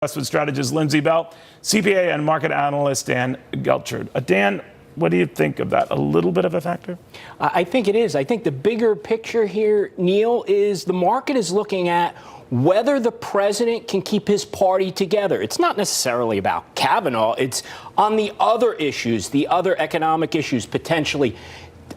Investment strategist Lindsey, CPA and market analyst Dan Geltrude. Dan, what do you think of that? A little bit of a factor? I think it is. I think the bigger picture here, Neil, is the market is looking at whether the president can keep his party together. It's not necessarily about Kavanaugh. It's on the other issues, the other economic issues, potentially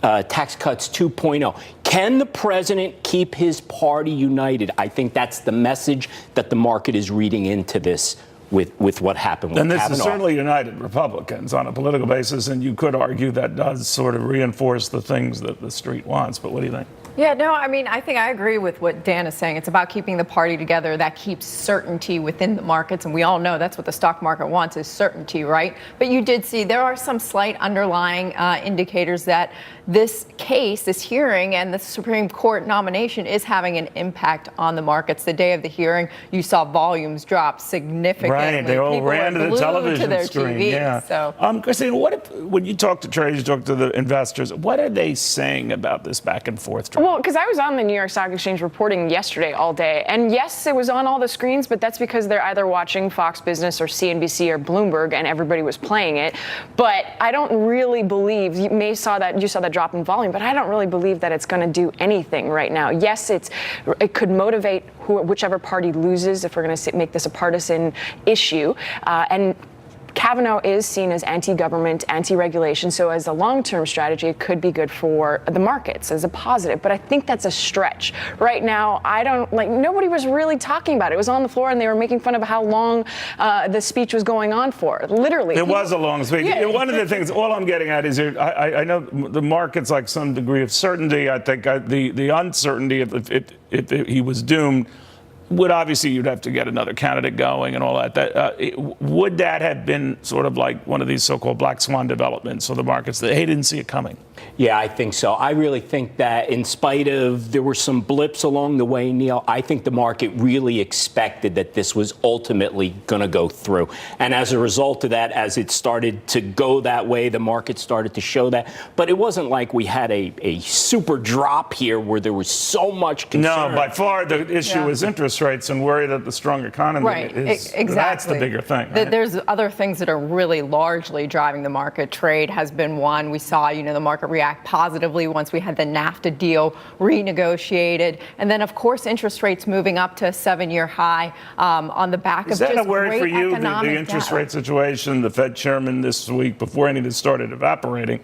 tax cuts 2.0. Can the president keep his party united? I think that's the message that the market is reading into this with what happened with Kavanaugh. And this is certainly united Republicans on a political basis, and you could argue that does sort of reinforce the things that the street wants. But what do you think? Yeah, no, I mean, I think I agree with what Dan is saying. It's about keeping the party together. That keeps certainty within the markets. And we all know that's what the stock market wants, is certainty, right? But you did see there are some slight underlying indicators that this case, this hearing, and the Supreme Court nomination is having an impact on the markets. The day of the hearing, you saw volumes drop significantly. Right, they all ran to the television screen. TVs, yeah. So. Kristina, when you talk to traders, you talk to the investors, what are they saying about this back and forth trade? Well, because I was on the New York Stock Exchange reporting yesterday all day. And yes, it was on all the screens, but that's because they're either watching Fox Business or CNBC or Bloomberg, and everybody was playing it. But I don't really believe, you saw that drop in volume, but I don't really believe that it's going to do anything right now. Yes, it could motivate whichever party loses if we're going to make this a partisan issue. And Kavanaugh is seen as anti-government, anti-regulation, so as a long-term strategy, it could be good for the markets as a positive, but I think that's a stretch. Right now, nobody was really talking about it. It was on the floor, and they were making fun of how long the speech was going on for, literally. It was a long speech. Yeah. One of the things, all I'm getting at is, I know the market's like some degree of certainty. I think the uncertainty, if he was doomed, would obviously you'd have to get another candidate going and all that. Would that have been sort of like one of these so-called black swan developments? So the markets, they didn't see it coming. Yeah, I think so. I really think that in spite of there were some blips along the way, Neil, I think the market really expected that this was ultimately going to go through. And as a result of that, as it started to go that way, the market started to show that. But it wasn't like we had a super drop here where there was so much concern. No, by far the issue is interest rates and worry that the strong economy is. Exactly. That's the bigger thing. Right? There's other things that are really largely driving the market. Trade has been one. We saw, the market react positively once we had the NAFTA deal renegotiated. And then, of course, interest rates moving up to a 7-year high on the back of just great economic data. Is that a worry for you, the interest rate situation? The Fed chairman this week, before any of this started evaporating,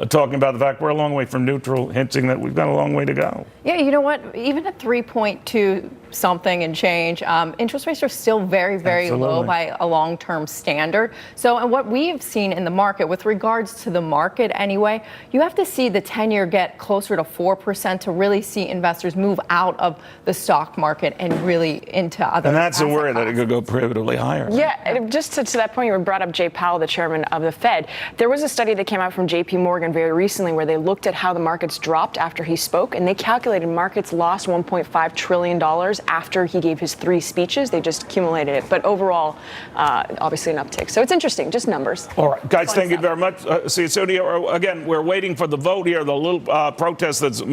talking about the fact we're a long way from neutral, hinting that we've got a long way to go. Yeah, you know what? Even at 3.2 something and change, interest rates are still very, very low by a long-term standard. So, and what we've seen in the market, with regards to the market anyway, you have to see the 10-year get closer to 4% to really see investors move out of the stock market and really into other. And that's a worry that it could go prohibitively higher. Yeah, just to that point, you brought up Jay Powell, the chairman of the Fed. There was a study that came out from JP Morgan very recently where they looked at how the markets dropped after he spoke, and they calculated markets lost $1.5 trillion after he gave his 3 speeches. They just accumulated it. But overall, obviously an uptick. So it's interesting, just numbers. All right, guys, thank you very much. See you soon. Again, we're waiting for the vote here, the little protest that's